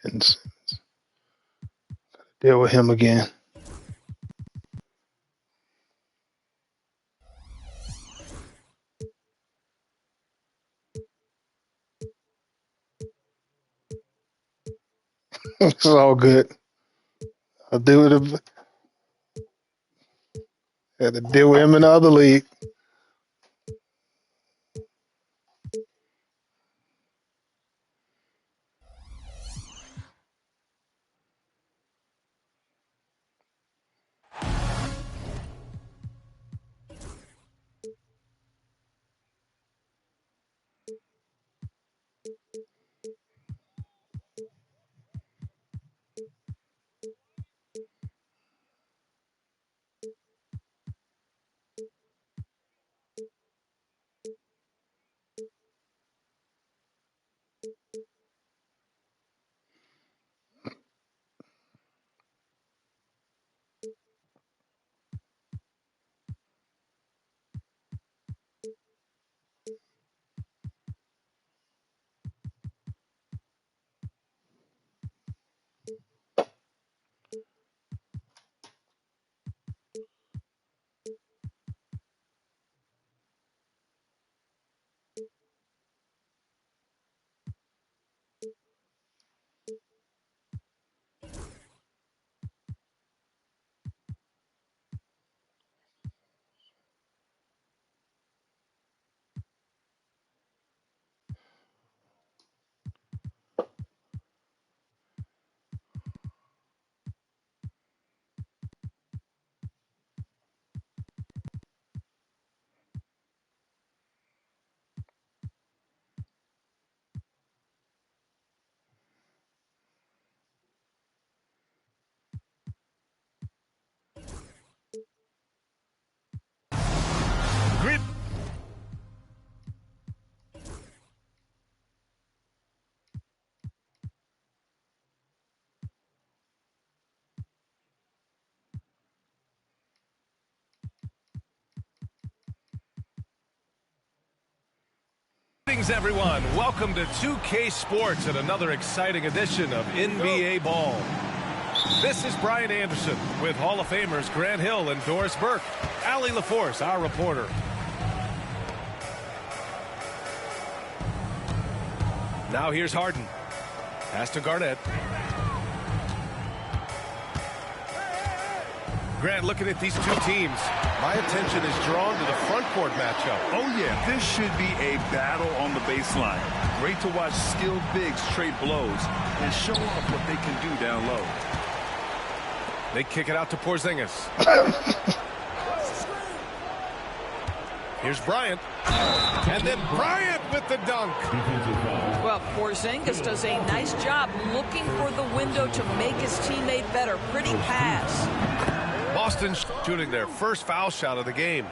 And deal with him again. It's all good. I'll deal with him. Had to deal with him in the other league. Greetings, everyone. Welcome to 2K Sports and another exciting edition of NBA Ball. This is Brian Anderson with Hall of Famers Grant Hill and Doris Burke. Allie LaForce, our reporter. Now here's Harden. Pass to Garnett. Grant, looking at these two teams, my attention is drawn to the front court matchup. Oh, yeah, this should be a battle on the baseline. Great to watch skilled bigs trade blows and show off what they can do down low. They kick it out to Porzingis. Here's Bryant. And then Bryant with the dunk. Well, Porzingis does a nice job looking for the window to make his teammate better. Pretty pass. Boston shooting their first foul shot of the game.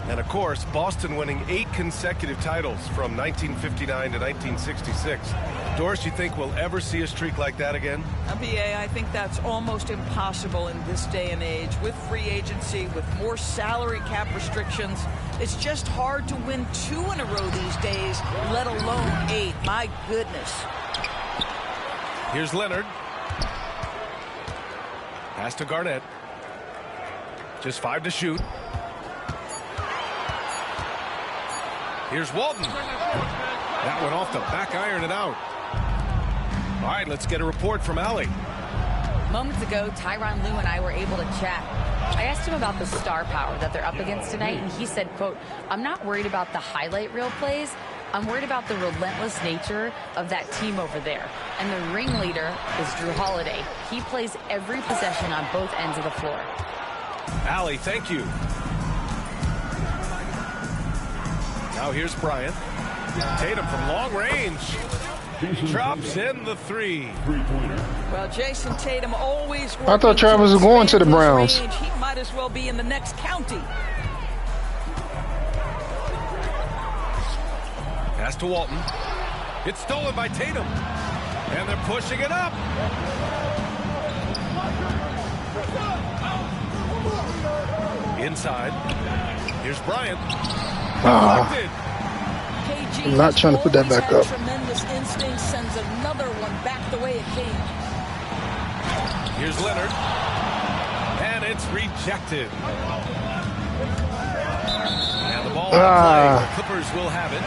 And, of course, Boston winning 8 consecutive titles from 1959 to 1966. Doris, you think we'll ever see a streak like that again? BA, I think that's almost impossible in this day and age. With free agency, with more salary cap restrictions, it's just hard to win 2 in a row these days, let alone 8. My goodness. Here's Leonard. Pass to Garnett. Just 5 to shoot. Here's Walton. That went off the back iron and out. All right, let's get a report from Allie. Moments ago, Tyronn Lue and I were able to chat. I asked him about the star power that they're up against tonight, and he said, quote, "I'm not worried about the highlight reel plays. I'm worried about the relentless nature of that team over there. And the ringleader is Jrue Holiday. He plays every possession on both ends of the floor." Allie, thank you. Now here's Bryant. Tatum from long range. Drops in the 3. Well, Jason Tatum always. I thought Travis was going to the Browns. He might as well be in the next county. Pass to Walton. It's stolen by Tatum. And they're pushing it up. Inside. Here's Bryant. Deflected. G I'm not has trying to put that always back had up. tremendous instinct, sends another one back the way it came. Here's Leonard. And it's rejected. And the ball out of play. The Clippers will have it.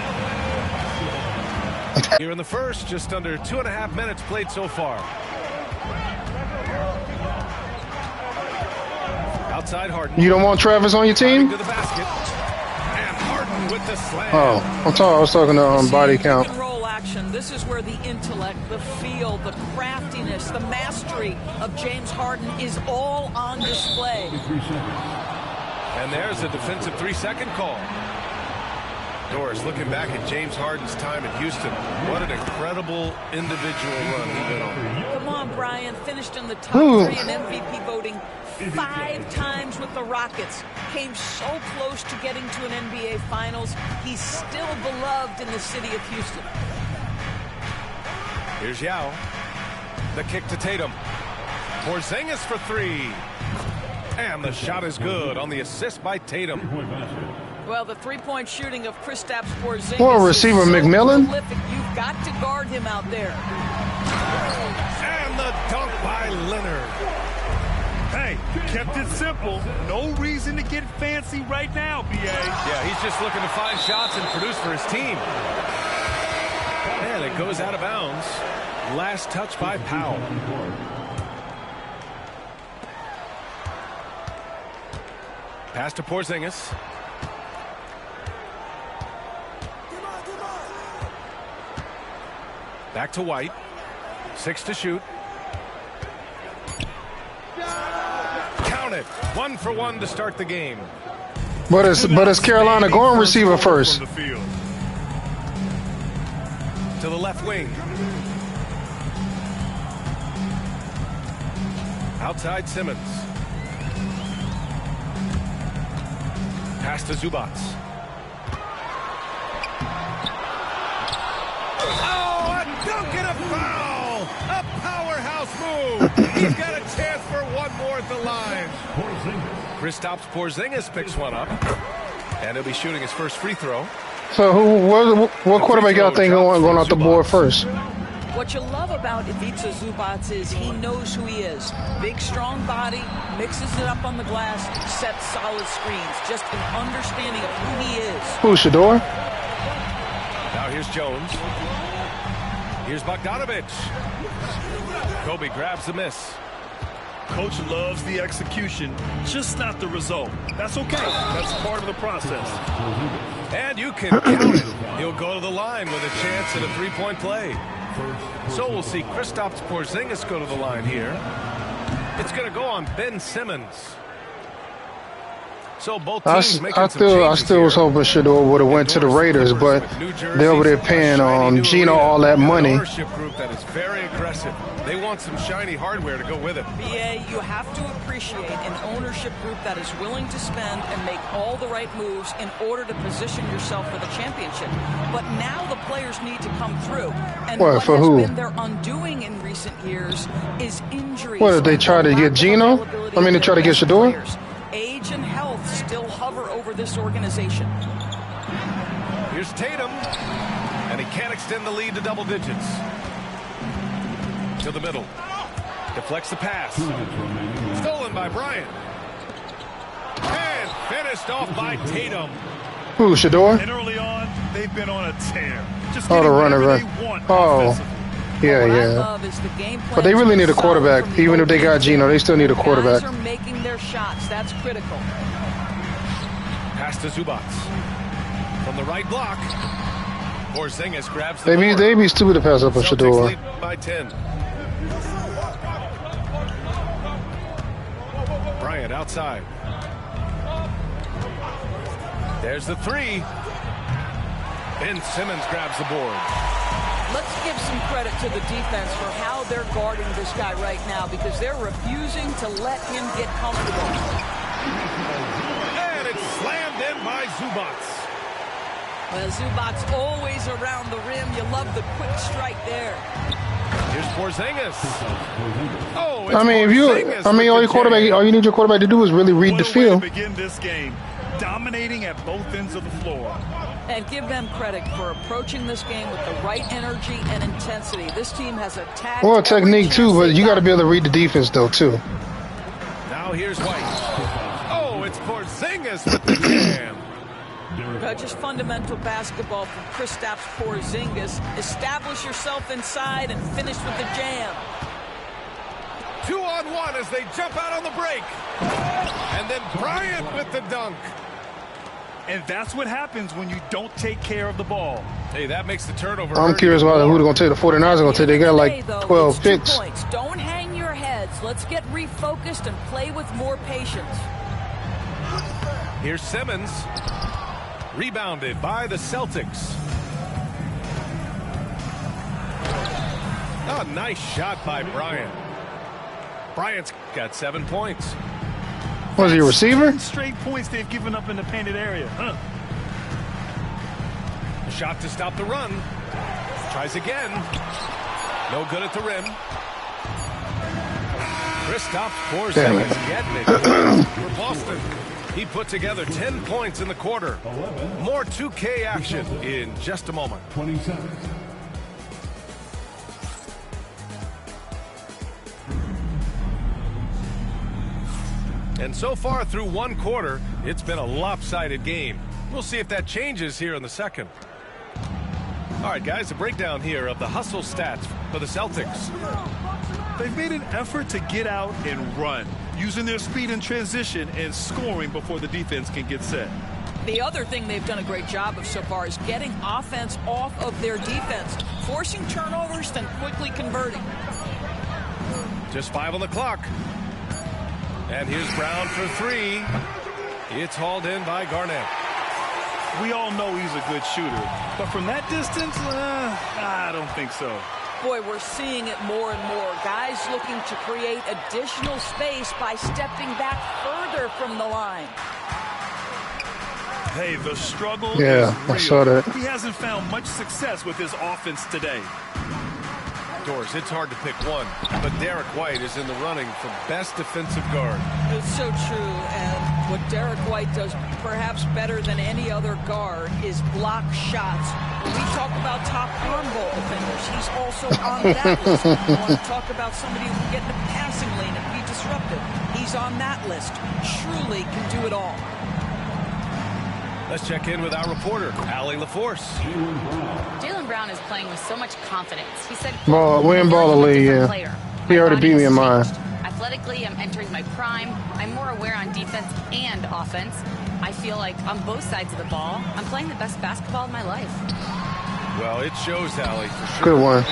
Here in the first, just under 2.5 minutes played so far. Outside Harden. You don't want Travis on your team? To the basket. And Harden with the slam. Oh, I was talking to body count. Pick and roll action. This is where the intellect, the feel, the craftiness, the mastery of James Harden is all on display. And there's a defensive 3-second call. Doris, looking back at James Harden's time in Houston, what an incredible individual run he went on. Come on, Brian. Finished in the top 3 in MVP voting 5 times with the Rockets. Came so close to getting to an NBA Finals. He's still beloved in the city of Houston. Here's Yao. The kick to Tatum. Porzingis for 3. And the shot is good on the assist by Tatum. Well, the three-point shooting of Kristaps Porzingis. Poor receiver is so McMillan. prolific. You've got to guard him out there. And the dunk by Leonard. Hey, kept it simple. No reason to get fancy right now, BA. Yeah, he's just looking to find shots and produce for his team. And it goes out of bounds. Last touch by Powell. Pass to Porzingis. Back to White. 6 to shoot. Count it. 1 for 1 to start the game. But it's Carolina going receiver first. To the left wing. Outside Simmons. Pass to Zubac. Oh, a dunk and a foul! A powerhouse move! He's got a chance for one more at the line. Kristaps Porzingis picks one up. And he'll be shooting his first free throw. So what quarterback y'all think going off the board first? What you love about Ivica Zubac is he knows who he is. Big, strong body, mixes it up on the glass, sets solid screens. Just an understanding of who he is. Who, Shador? Now here's Jones. Here's Bogdanovich. Kobe grabs the miss. Coach loves the execution, just not the result. That's okay. That's part of the process. And you can count it. He'll go to the line with a chance at a three-point play. So we'll see Kristaps Porzingis go to the line here. It's going to go on Ben Simmons. So both teams I still was hoping Shador would have went to the Raiders, but they're over there paying Gino all that money. Ownership group that is very aggressive. They want some shiny hardware to go with it. BA, you have to appreciate an ownership group that is willing to spend and make all the right moves in order to position yourself for the championship. But now the players need to come through. And what for has who? been their undoing in recent years is injuries. What, did they try to get Gino? I mean, they try to get Shador? Players. Age and health still hover over this organization. Here's Tatum, and he can't extend the lead to double digits. To the middle. Deflects the pass. Stolen by Bryant. And finished off by Tatum. Who, Shador? And early on, they've been on a tear. Just Oh, the runner, whatever right? they want Oh. offensively. Yeah. But they really need a quarterback. Even if they got Gino, they still need a quarterback. Guys are making their shots. That's critical. Pass to Zubac. From the right block. Porzingis grabs the board. They'd be stupid to pass up on Celtics Shador. lead by 10. Bryant outside. There's the three. Ben Simmons grabs the board. Let's give some credit to the defense for how they're guarding this guy right now because they're refusing to let him get comfortable. And it's slammed in by Zubac. Well, Zubac always around the rim. You love the quick strike there. Here's Porzingis. Oh, it's all you need your quarterback to do is really read the What a way to field. begin this game, dominating at both ends of the floor. And give them credit for approaching this game with the right energy and intensity. This team has attacked. Well, technique too, but you got to be able to read the defense though too. Now here's White. Oh, it's Porzingis with the jam. Just fundamental basketball from Kristaps Porzingis. Establish yourself inside and finish with the jam. 2-on-1 as they jump out on the break. And then Bryant with the dunk. And that's what happens when you don't take care of the ball. Hey, that makes the turnover. I'm curious about who they're going to take. The 49ers are going to take. They got like 12 picks. Don't hang your heads. Let's get refocused and play with more patience. Here's Simmons. Rebounded by the Celtics. Oh, nice shot by Bryant. Bryant's got 7 points. Was he a receiver? 10 straight points they've given up in the painted area. Shot to stop the run. Tries again. No good at the rim. Kristaps Porzingis getting it for Boston. He put together 10 points in the quarter. More 2K action in just a moment. 27. And so far through one quarter, it's been a lopsided game. We'll see if that changes here in the second. All right, guys, a breakdown here of the hustle stats for the Celtics. They've made an effort to get out and run, using their speed in transition and scoring before the defense can get set. The other thing they've done a great job of so far is getting offense off of their defense, forcing turnovers, then quickly converting. Just 5 on the clock. And here's Brown for 3. It's hauled in by Garnett. We all know he's a good shooter, but from that distance, I don't think so. Boy, we're seeing it more and more. Guys looking to create additional space by stepping back further from the line. Hey, the struggle is Yeah, real. I saw that. He hasn't found much success with his offense today. Doors, it's hard to pick one, but Derek White is in the running for best defensive guard. It's so true, and what Derek White does perhaps better than any other guard is block shots. When we talk about top arm ball defenders, he's also on that list. You want to talk about somebody who can get in the passing lane and be disruptive. He's on that list. Truly can do it all. Let's check in with our reporter, Allie LaForce. Jaylen Brown is playing with so much confidence. He said, We in Baller League, yeah. He already beat me in mine. Athletically, I'm entering my prime. I'm more aware on defense and offense. I feel like on both sides of the ball, I'm playing the best basketball of my life. Well, it shows, Allie, for sure. Good one.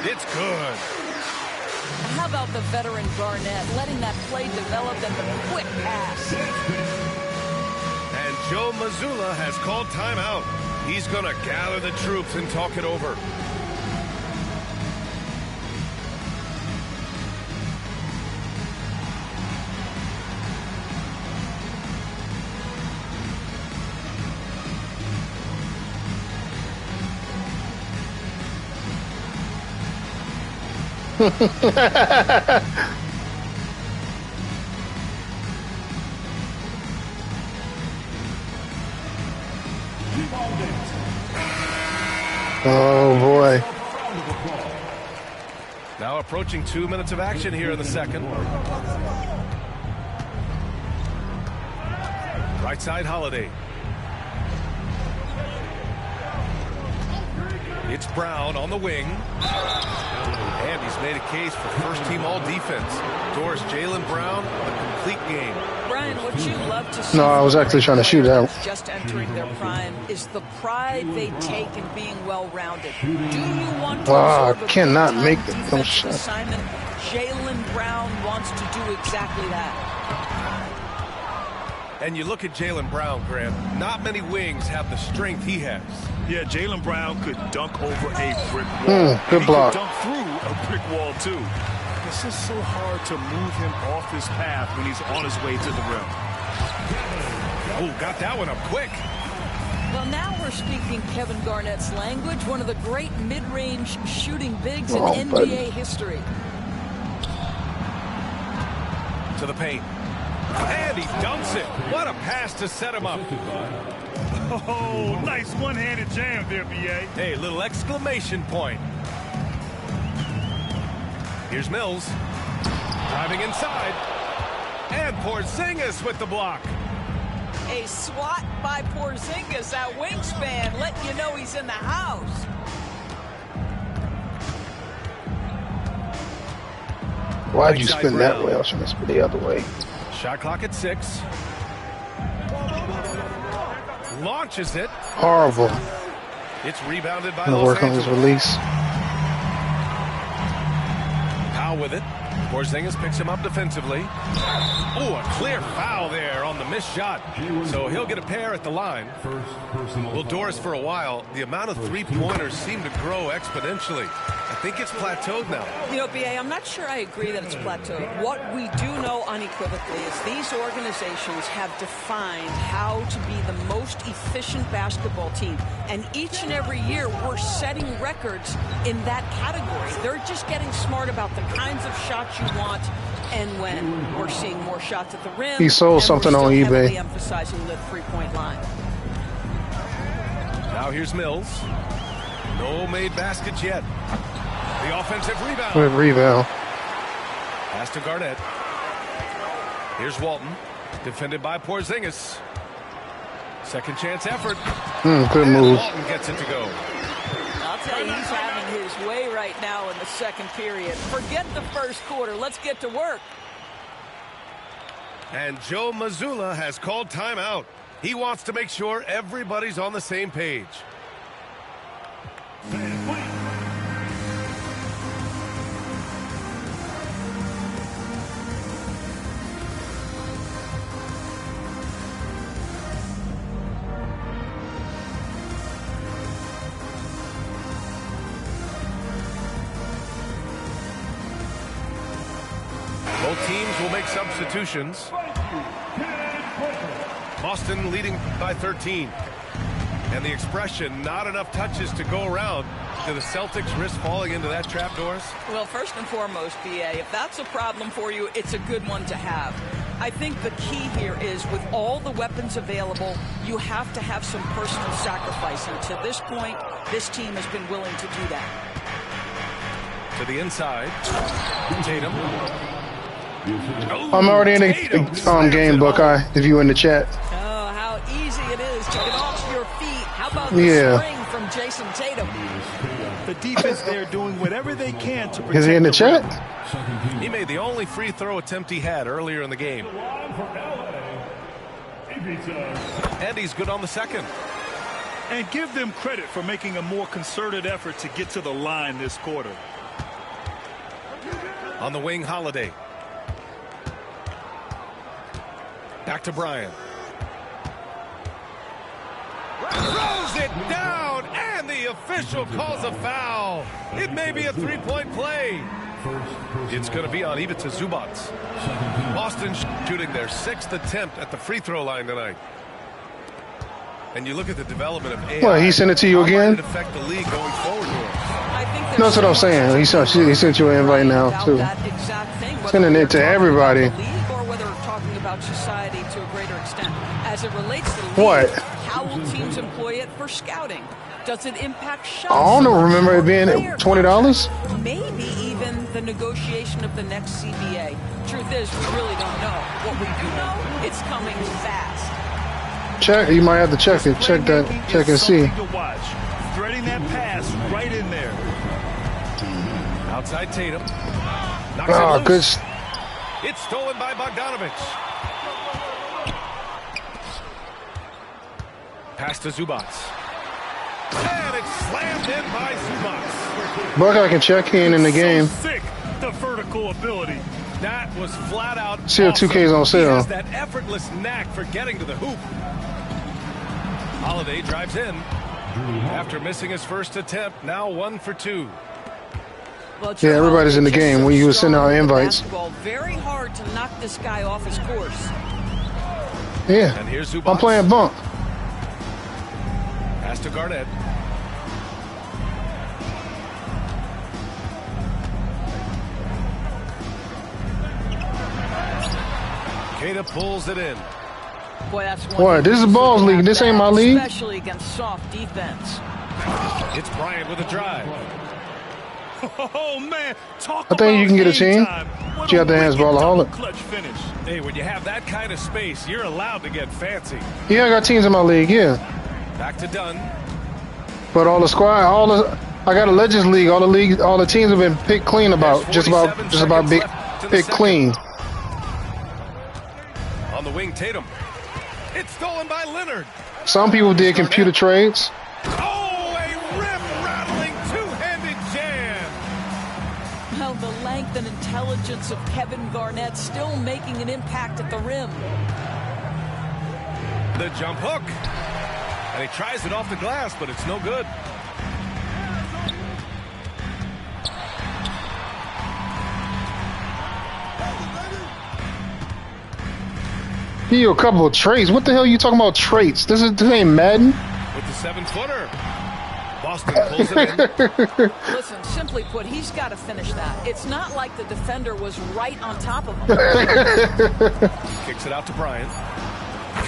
It's good. How about the veteran Garnett letting that play develop and the quick pass? And Joe Mazzulla has called timeout. He's going to gather the troops and talk it over. Oh boy. Now approaching 2 minutes of action here in the second. Right side, Holiday. It's Brown on the wing. And he's made a case for first-team all-defense. Doors, Jaylen Brown, a complete game. Brian, what you love to see. No, I was actually trying to shoot it out. Just entering their prime is the pride they take in being well-rounded. Do you want to absorb a cannot big-time make the defensive shot. assignment? Jaylen Brown wants to do exactly that. And you look at Jaylen Brown, Grant, not many wings have the strength he has. Yeah, Jaylen Brown could dunk over a brick wall. Good block. He could dunk through a brick wall, too. It's just so hard to move him off his path when he's on his way to the rim. Oh, got that one up quick. Well, now we're speaking Kevin Garnett's language, one of the great mid-range shooting bigs in NBA history. To the paint. And he dumps it. What a pass to set him up. Oh, nice one-handed jam there, B.A. Hey, little exclamation point. Here's Mills. Driving inside. And Porzingis with the block. A swat by Porzingis, that wingspan, letting you know he's in the house. Why'd you spin that way? I was trying to spin the other way. Shot clock at 6. Launches it. Horrible. It's rebounded by I'm gonna Los work on his Angeles. release. Powell with it. Porzingis picks him up defensively. Oh, a clear foul there on the missed shot. So he'll get a pair at the line. Well, Doris, for a while, the amount of three-pointers seem to grow exponentially. I think it's plateaued now. You know, B.A., I'm not sure I agree that it's plateaued. What we do know unequivocally is these organizations have defined how to be the most efficient basketball team. And each and every year, we're setting records in that category. They're just getting smart about the kinds of shots you want and when. We're seeing more shots at the rim. He sold something on eBay. Heavily emphasizing the three-point line. Now here's Mills. No made baskets yet. The offensive rebound. Good rebound. Pass to Garnett. Here's Walton. Defended by Porzingis. Second chance effort. Good And move. Walton gets it to go. I'll tell you, he's having his way right now in the second period. Forget the first quarter. Let's get to work. And Joe Mazzulla has called timeout. He wants to make sure everybody's on the same page. Both teams will make substitutions. Boston leading by 13. And the expression, not enough touches to go around. Do the Celtics risk falling into that trap, Doris? Well, first and foremost, B.A., if that's a problem for you, it's a good one to have. I think the key here is with all the weapons available, you have to have some personal sacrifice. And to this point, this team has been willing to do that. To the inside. Tatum. I'm already in the game, Buckeye, if you in the chat. Oh, how easy it is to get off your feet. How about the spring from Jason Tatum? The defense there doing whatever they can to protect. Is he in the chat? He made the only free throw attempt he had earlier in the game. And he's good on the second. And give them credit for making a more concerted effort to get to the line this quarter. On the wing, Holiday. Back to Bryant. Throws it down, and the official calls a foul. It may be a three-point play. It's going to be on Ivica Zubac. Boston shooting their 6th attempt at the free throw line tonight. And you look at the development of AI. What, he sent it to you again? How might it affect the league going forward, I think No, that's what I'm saying. He sent you an invite now, too. That exact thing, Sending it to everybody. Or whether we're talking about society to a greater extent. As it relates to the league, What? how will teams employ it for scouting? Does it impact shots? I don't remember it being $20. Maybe even the negotiation of the next CBA. Truth is, we really don't know. What we do know, it's coming fast. Check. You might have to check it. Check that. Check and see. To watch. Threading that pass right in there. Outside Tatum. Knocks Oh, it good. loose. It's stolen by Bogdanovich. Pass to Zubac. And it's slammed in by Zubac. Buckeye can check in the game. So sick, the vertical ability. That was flat out See if awesome. 2K's on He sale. has that effortless knack for getting to the hoop. Holiday drives in. After missing his first attempt, now 1 for 2. Well, Yeah, everybody's in the game when you were sending out invites. Basketball. Very hard to knock this guy off his course. Yeah. And here's Zubac. I'm playing bump. Pass to Garnett. Tatum pulls it in. Boy, that's one. Boy, this is balls league. This ain't my league. Especially against soft defense. It's Bryant with a drive. Oh, man. I think you can get a team. But you have to handsball a Holland. Hey, when you have that kind of space, you're allowed to get fancy. Yeah, I got teams in my league, yeah. Back to Dunn. But all the squad, I got a Legends League. All the teams have been picked clean about, just about picked clean. On the wing, Tatum. It's stolen by Leonard. Some people did computer trades. Oh, a rim-rattling two-handed jam. Well, the length and intelligence of Kevin Garnett still making an impact at the rim. The jump hook. And he tries it off the glass, but it's no good. Give you a couple of traits. What the hell are you talking about traits? This ain't Madden. With the 7-footer. Boston pulls it in. Listen, simply put, he's got to finish that. It's not like the defender was right on top of him. Kicks it out to Bryant.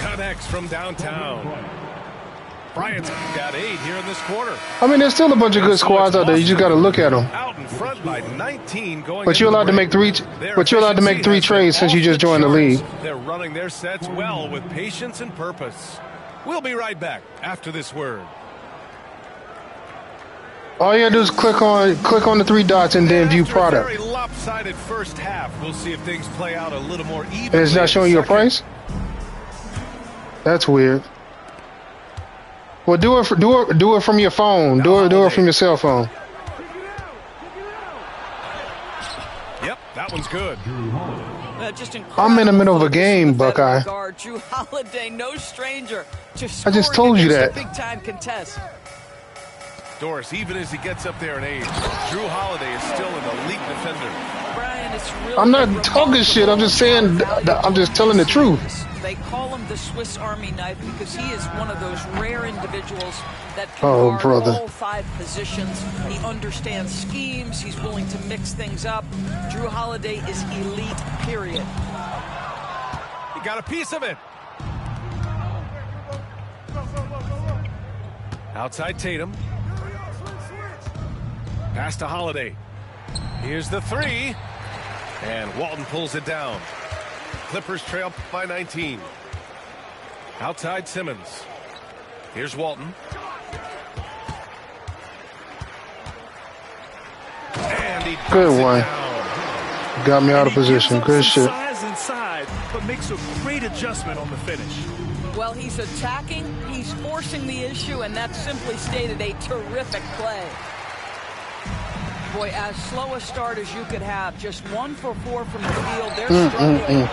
Connects from downtown. Bryant's got 8 here in this quarter. I mean, there's still a bunch of good squads out there. You just got to look at them. Out in front by 19 going. But you're allowed to make 3. But you're allowed to make 3 trades since you just joined the league. They're running their sets well with patience and purpose. We'll be right back after this word. All you gotta do is click on the 3 dots and then view product. Very lopsided first half. We'll see if things play out a little more even. And it's not showing you a price. That's weird. Well, do it from your phone. Do it from your cell phone. Yep, that one's good. I'm in the middle of a game, Buckeye. Guard, Drew Holiday, no stranger to I just told you that. Big time contest. Doris, even as he gets up there in age, Drew Holiday is still an elite defender. Brian, it's really I'm not talking shit. I'm just saying. I'm just telling the truth. They call him the Swiss Army knife because he is one of those rare individuals that can guard all 5 positions. He understands schemes. He's willing to mix things up. Drew Holiday is elite, period. He got a piece of it. Outside Tatum. Pass to Holiday. Here's the 3. And Walton pulls it down. Clippers trail by 19. Outside Simmons. Here's Walton. And he good one. Down. Got me out of position. Good shit. Size inside, but makes a great adjustment on the finish. Well, he's attacking, he's forcing the issue, and that's simply stated a terrific play. Boy, as slow a start as you could have, just 1 for 4 from the field. They're struggling.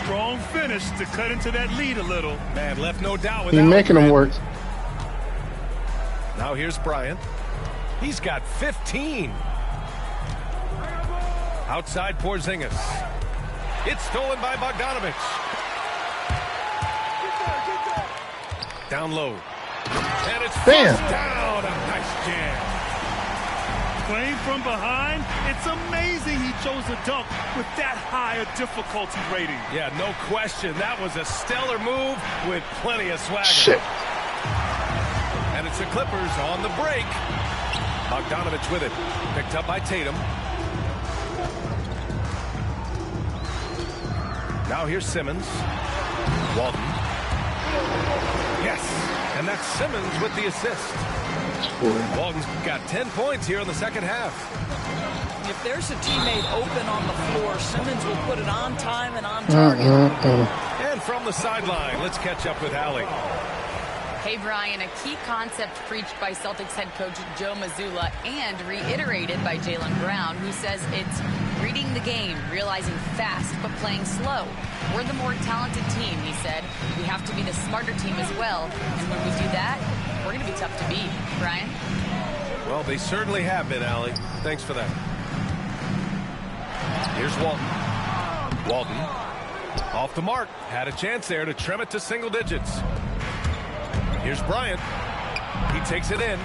Strong finish to cut into that lead a little. Man, left no doubt with He's making them work. Now here's Bryant. He's got 15. Outside Porzingis. It's stolen by Bogdanovich. Down low. And it's flushed down. A nice jam. Playing from behind, it's amazing he chose a dunk with that high a difficulty rating. Yeah, no question. That was a stellar move with plenty of swagger. Shit. And it's the Clippers on the break. Bogdanovich with it. Picked up by Tatum. Now here's Simmons. Walton. Yes. And that's Simmons with the assist. Walton's got 10 points here in the second half. If there's a teammate open on the floor, Simmons will put it on time and on target. And from the sideline, let's catch up with Allie. Hey, Brian, a key concept preached by Celtics head coach Joe Mazzulla and reiterated by Jaylen Brown, who says it's reading the game, realizing fast, but playing slow. We're the more talented team, he said. We have to be the smarter team as well. And when we do that, we're going to be tough to beat. Brian? Well, they certainly have been, Allie. Thanks for that. Here's Walton. Walton off the mark. Had a chance there to trim it to single digits. Here's Bryant. He takes it in.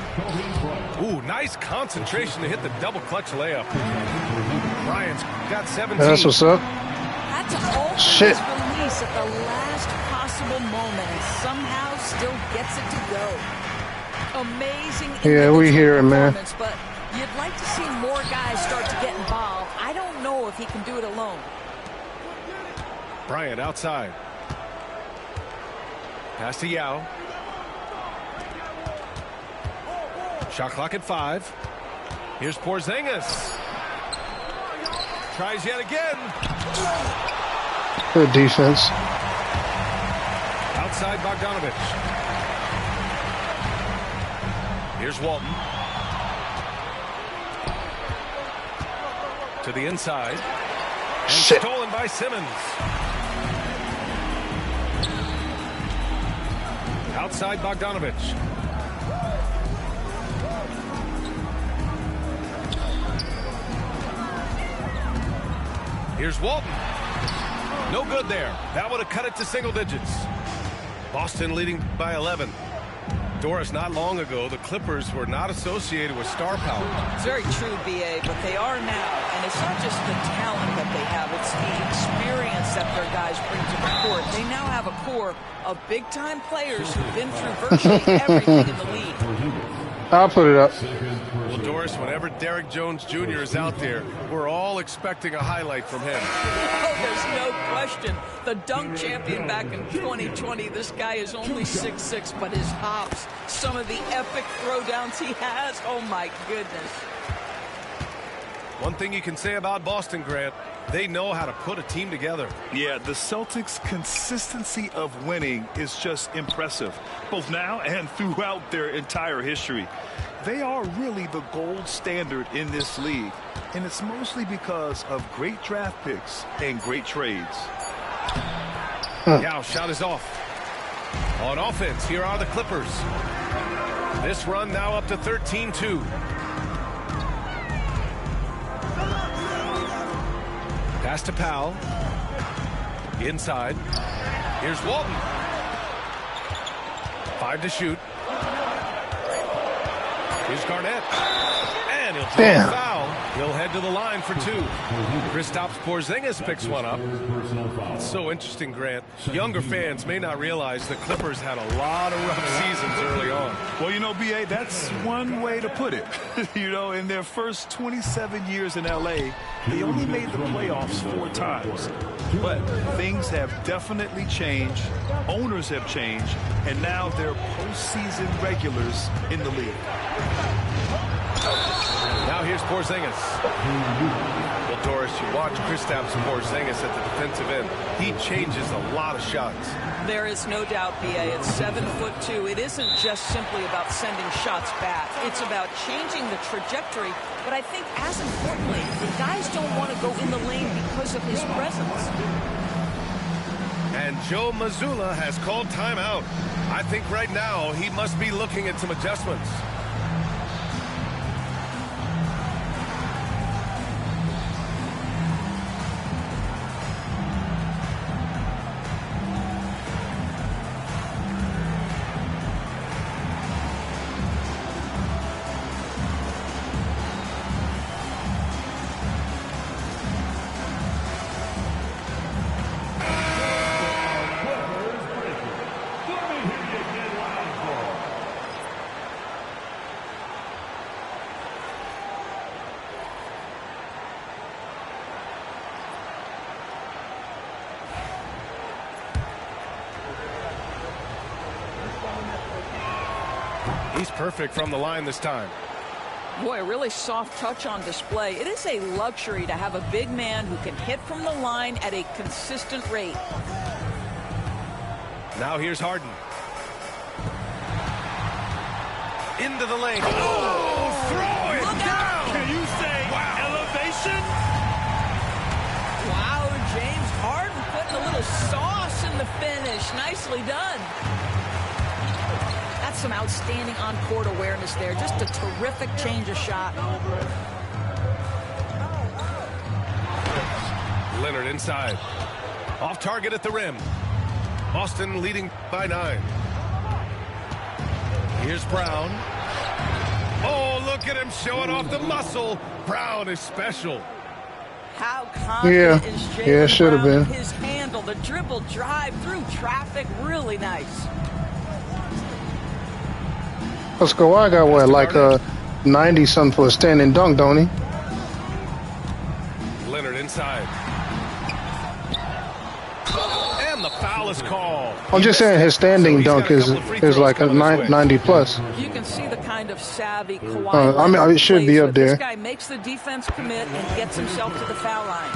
Ooh, nice concentration to hit the double clutch layup. Bryant's got 17. That's what's up. How Had to alter Shit. his release at the last possible moment and somehow still gets it to go. Amazing Yeah, we hear it, man. performance, but you'd like to see more guys start to get involved. I don't know if he can do it alone. Bryant outside. Pass to Yao. Shot clock at 5. Here's Porzingis. Tries yet again. Good defense. Outside Bogdanovich. Here's Walton. To the inside. And Shit. stolen by Simmons. Outside Bogdanovich. Here's Walton. No good there. That would have cut it to single digits. Boston leading by 11. Doris, not long ago, the Clippers were not associated with star power. It's very true, B.A., but they are now. And it's not just the talent that they have. It's the experience that their guys bring to the court. They now have a core of big-time players who've been through virtually everything in the league. I'll put it up. Well, Doris, whenever Derrick Jones Jr. is out there, we're all expecting a highlight from him. Oh, there's no question. The dunk champion back in 2020, this guy is only 6'6", but his hops, some of the epic throwdowns he has, oh my goodness. One thing you can say about Boston, Grant, they know how to put a team together. Yeah, the Celtics' consistency of winning is just impressive, both now and throughout their entire history. They are really the gold standard in this league, and it's mostly because of great draft picks and great trades. Yao shot is off. On offense, here are the Clippers. This run now up to 13-2. Pass to Powell. Inside. Here's Walton. 5 to shoot. Here's Garnett. And he'll take a foul. He'll head to the line for 2. Kristaps Porzingis picks one up. It's so interesting, Grant. Younger fans may not realize the Clippers had a lot of rough seasons early on. Well, you know, B.A., that's one way to put it. You know, in their first 27 years in L.A., they only made the playoffs 4 times. But things have definitely changed. Owners have changed. And now they're postseason regulars in the league. Now here's Porzingis. Well, Doris, you watch Kristaps Porzingis at the defensive end. He changes a lot of shots. There is no doubt, B.A., it's 7'2". It isn't just simply about sending shots back. It's about changing the trajectory. But I think, as importantly, the guys don't want to go in the lane because of his presence. And Joe Mazzulla has called timeout. I think right now he must be looking at some adjustments. He's perfect from the line this time. Boy, a really soft touch on display. It is a luxury to have a big man who can hit from the line at a consistent rate. Now here's Harden. Into the lane. Oh, throw it down. Can you say elevation? Wow, James Harden putting a little sauce in the finish. Nicely done. That's some outstanding on-court awareness there. Just a terrific change of shot. Leonard inside. Off target at the rim. Boston leading by 9. Here's Brown. Oh, look at him showing off the muscle. Brown is special. How confident is Jaylen Yeah, it should have Brown been. in his handle? The dribble drive through traffic, really nice. Let's go. I got what, like 90 something for a standing dunk, don't he? Leonard inside. And the foul is called. I'm just saying his standing dunk is like a 90 plus. You can see the kind of savvy Kawhi I mean, it should be plays up with. there. This guy makes the defense commit and gets himself to the foul line.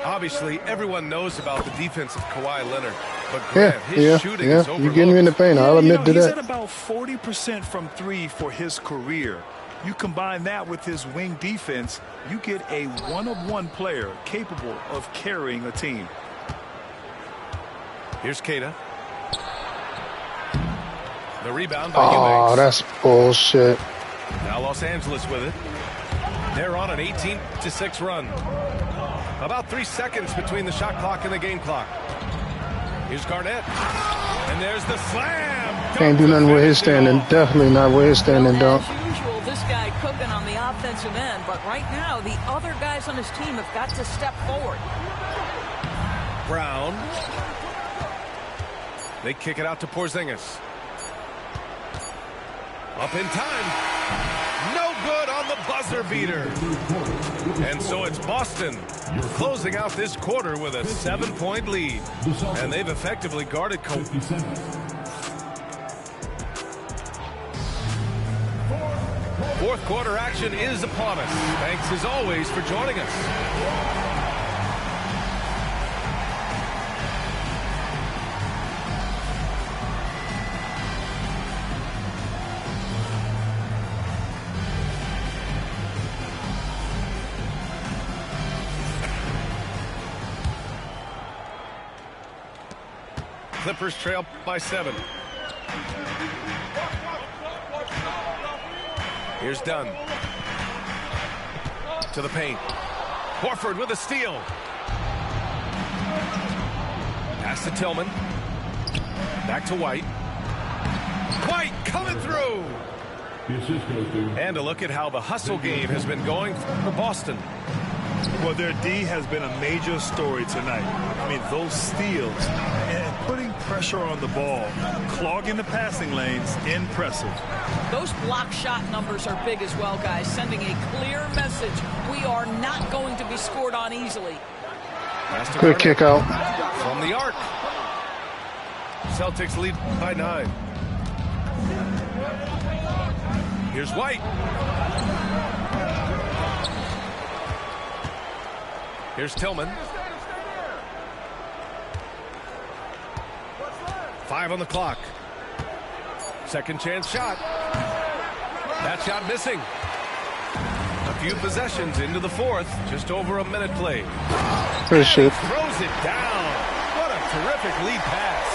Obviously, everyone knows about the defense of Kawhi Leonard, but Grant, his Yeah, shooting is overlooked. You're getting me in the paint. I'll admit to he's that. at about 40% from three for his career. You combine that with his wing defense, you get a one-of-one player capable of carrying a team. Here's Keita. The rebound by Oh, Eubanks. that's bullshit. Now Los Angeles with it. They're on an 18-6 run. About 3 seconds between the shot clock and the game clock. Here's Garnett. And there's the slam. Can't do nothing with his standing. Definitely not with his standing dunk. As usual, this guy cooking on the offensive end, but right now the other guys on his team have got to step forward. Brown. They kick it out to Porzingis. Up in time. No good on the buzzer beater. And so it's Boston closing out this quarter with a 7-point lead. And they've effectively guarded Fourth quarter action is upon us. Thanks as always for joining us. Clippers trail by 7. Here's Dunn. To the paint. Horford with a steal. Pass to Tillman. Back to White. White coming through. And a look at how the hustle game has been going for Boston. Well, their D has been a major story tonight. I mean, those steals and putting pressure on the ball, clogging the passing lanes, impressive. Those block shot numbers are big as well, guys, sending a clear message. We are not going to be scored on easily. Good kick out. From the arc. Celtics lead by 9. Here's White. Here's Tillman. 5 on the clock. Second chance shot. That shot missing. A few possessions into the fourth. Just over a minute played. Good shit. Throws it down. What a terrific lead pass.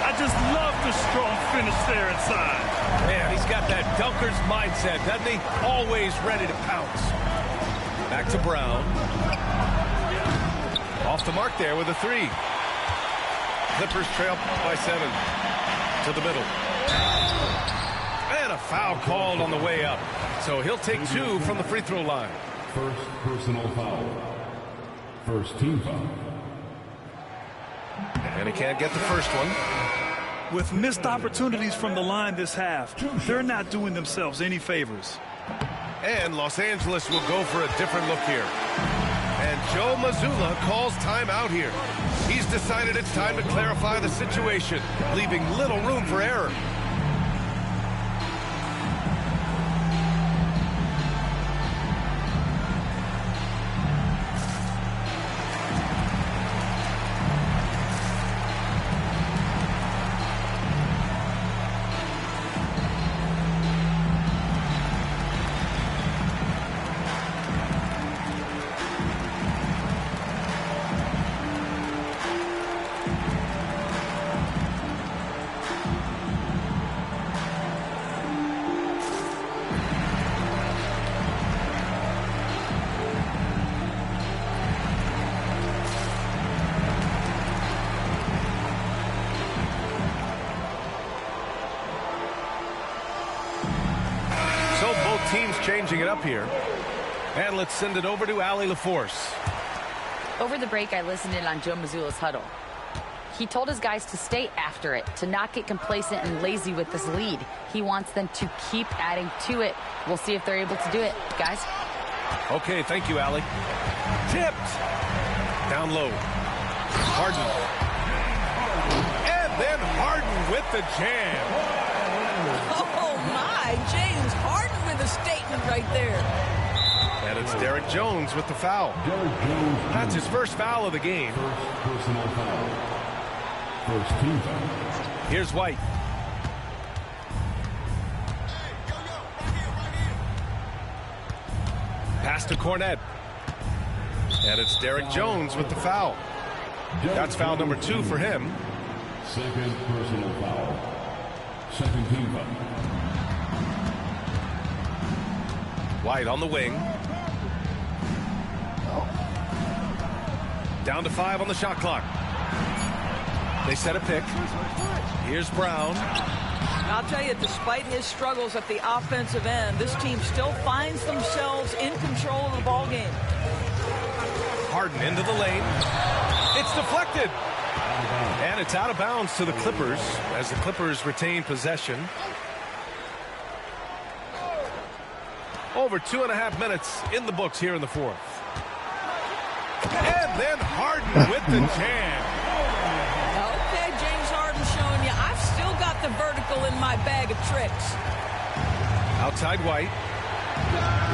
I just love the strong finish there inside. Man, he's got that dunker's mindset, doesn't he? Always ready to pounce. Back to Brown. Off the mark there with a 3. Clippers trail by 7. To the middle. And a foul called on the way up. So he'll take 2 from the free throw line. First personal foul. First team foul. And he can't get the first one. With missed opportunities from the line this half, they're not doing themselves any favors. And Los Angeles will go for a different look here. And Joe Mazzulla calls timeout here. He's decided it's time to clarify the situation, leaving little room for error. Teams changing it up here. And let's send it over to Allie LaForce. Over the break, I listened in on Joe Mazzulla's huddle. He told his guys to stay after it, to not get complacent and lazy with this lead. He wants them to keep adding to it. We'll see if they're able to do it, guys. Okay, thank you, Allie. Tipped. Down low. Harden. And then Harden with the jam. Oh, my. James Harden with a statement right there. And it's Derrick Jones with the foul. That's his first foul of the game. First personal foul. First team foul. Here's White. Pass to Cornette. And it's Derrick Jones with the foul. That's foul number 2 for him. Second personal foul. Second team foul. White on the wing. Down to 5 on the shot clock. They set a pick. Here's Brown. I'll tell you, despite his struggles at the offensive end, this team still finds themselves in control of the ball game. Harden into the lane. It's deflected. And it's out of bounds to the Clippers as the Clippers retain possession. Over 2.5 minutes in the books here in the fourth. And then Harden with the jam. Okay, James Harden showing you, I've still got the vertical in my bag of tricks. Outside White.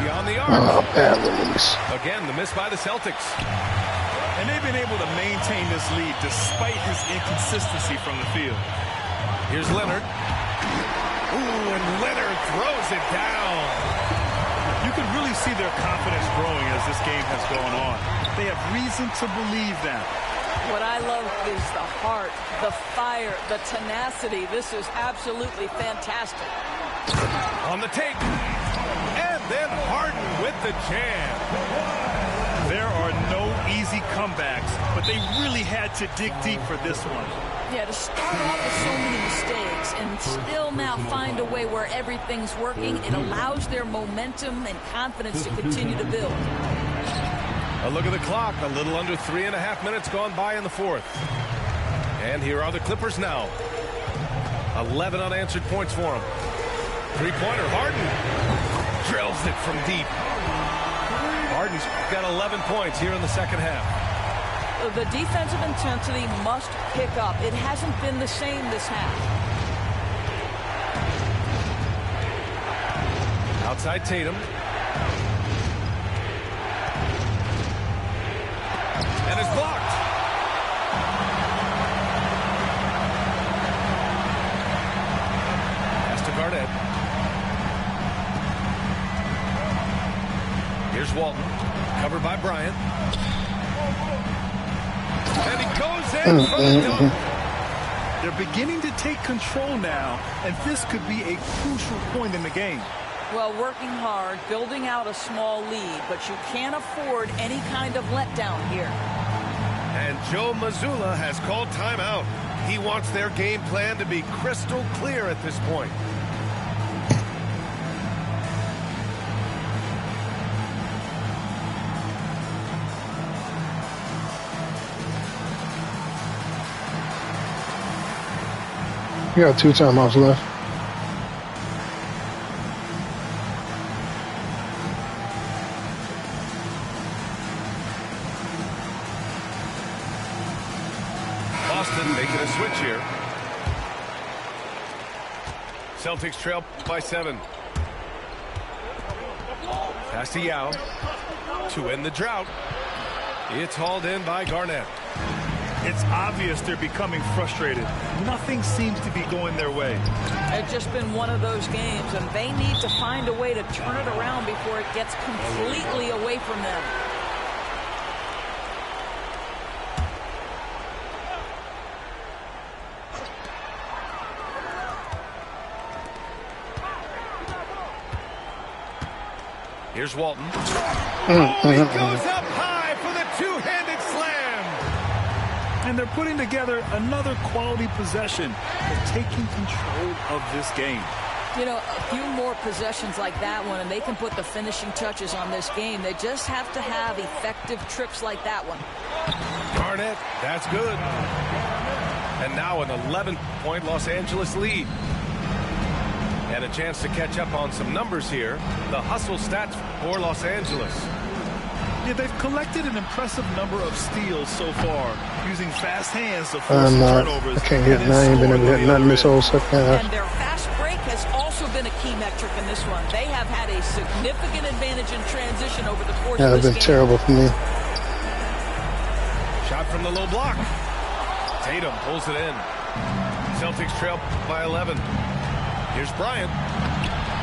Beyond the arc. Again, the miss by the Celtics. And they've been able to maintain this lead despite his inconsistency from the field. Here's Leonard. Ooh, and Leonard throws it down. You can really see their confidence growing as this game has gone on. They have reason to believe that. What I love is the heart, the fire, the tenacity. This is absolutely fantastic. On the take. And then Harden with the jam. There are no easy comebacks, but they really had to dig deep for this one. Yeah, to start off with so many mistakes and still now find a way where everything's working, it allows their momentum and confidence to continue to build. A look at the clock. A little under 3.5 minutes gone by in the fourth. And here are the Clippers now. 11 unanswered points for them. Three-pointer. Harden drills it from deep. Harden's got 11 points here in the second half. The defensive intensity must pick up. It hasn't been the same this half. Outside Tatum. And it's blocked. Pass to Garnett. Here's Walton. Covered by Bryant. And he goes in for the dunk. They're beginning to take control now, and this could be a crucial point in the game. Well, working hard, building out a small lead, but you can't afford any kind of letdown here. And Joe Mazzulla has called timeout. He wants their game plan to be crystal clear at this point. You got 2 timeouts left. Boston making a switch here. Celtics trail by 7. Pass to Yao to end the drought. It's hauled in by Garnett. It's obvious they're becoming frustrated. Nothing seems to be going their way. It's just been one of those games, and they need to find a way to turn it around before it gets completely away from them. Here's Walton. Oh, he goes up high for the two-handed slam. And they're putting together another quality possession. They're taking control of this game. You know, a few more possessions like that one, and they can put the finishing touches on this game. They just have to have effective trips like that one. Garnett, that's good. And now an 11-point Los Angeles lead. And a chance to catch up on some numbers here. The hustle stats for Los Angeles. Yeah, they've collected an impressive number of steals so far, using fast hands to force turnovers. I can't hit nothing. I ain't been able to hit nothing this whole second half. And their fast break has also been a key metric in this one. They have had a significant advantage in transition over the course of this game. That's been terrible for me. Shot from the low block. Tatum pulls it in. Celtics trail by 11. Here's Bryant.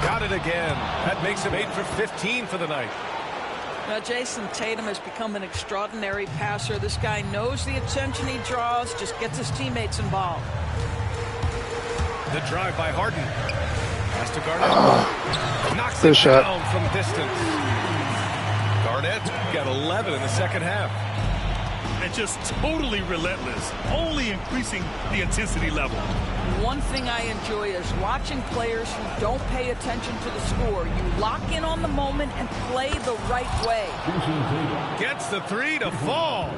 Got it again. That makes him 8 for 15 for the night. Now, Jason Tatum has become an extraordinary passer. This guy knows the attention he draws, just gets his teammates involved. The drive by Harden. Pass to Garnett. Knocks it down from distance. Garnett got 11 in the second half. And just totally relentless, only increasing the intensity level. One thing I enjoy is watching players who don't pay attention to the score. You lock in on the moment and play the right way. Gets the three to fall.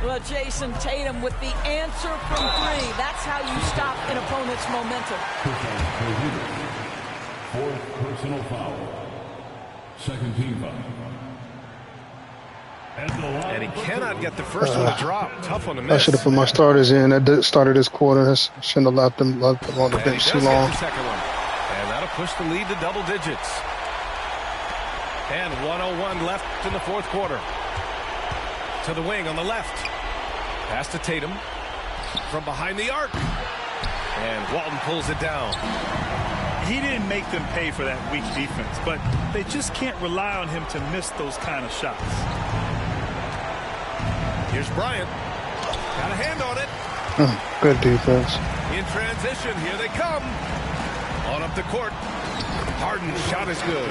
Well, Jason Tatum with the answer from three. That's how you stop an opponent's momentum. Fourth personal foul. Second team foul. And he cannot get the first one to drop. Tough one to miss. I should have put my starters in. That started this quarter. I shouldn't have left them on the bench too long. The second one. And that'll push the lead to double digits. And 1:01 left in the fourth quarter. To the wing on the left. Pass to Tatum. From behind the arc. And Walton pulls it down. He didn't make them pay for that weak defense, but they just can't rely on him to miss those kind of shots. Here's Bryant. Got a hand on it. Good defense. In transition, here they come. On up the court. Harden's shot is good.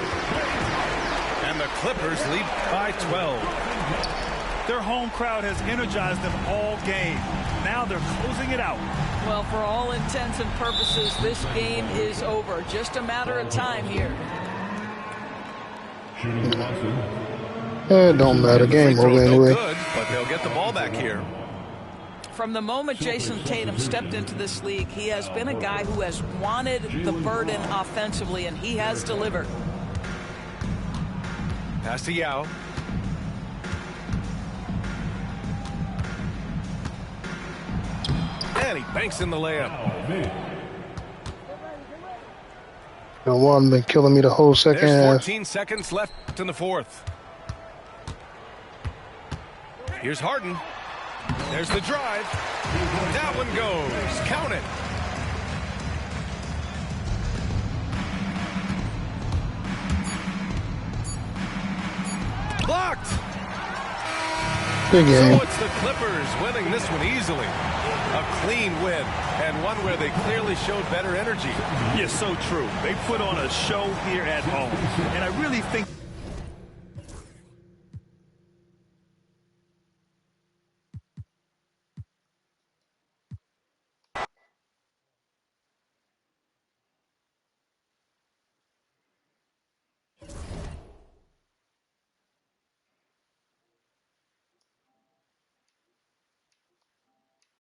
And the Clippers lead by 12. Their home crowd has energized them all game. Now they're closing it out. Well, for all intents and purposes, this game is over. Just a matter of time here. It don't matter. Game over anyway. Good, but they'll get the ball back here. From the moment Jason Tatum stepped into this league, he has been a guy who has wanted the burden offensively, and he has delivered. Pass to Yao. And he banks in the layup. The one been killing me the whole second There's half. 14 seconds left in the fourth. Here's Harden. There's the drive. That one goes. Count it. Blocked. Good game. So it's the Clippers winning this one easily. A clean win, and one where they clearly showed better energy. Yes, so true. They put on a show here at home, and I really think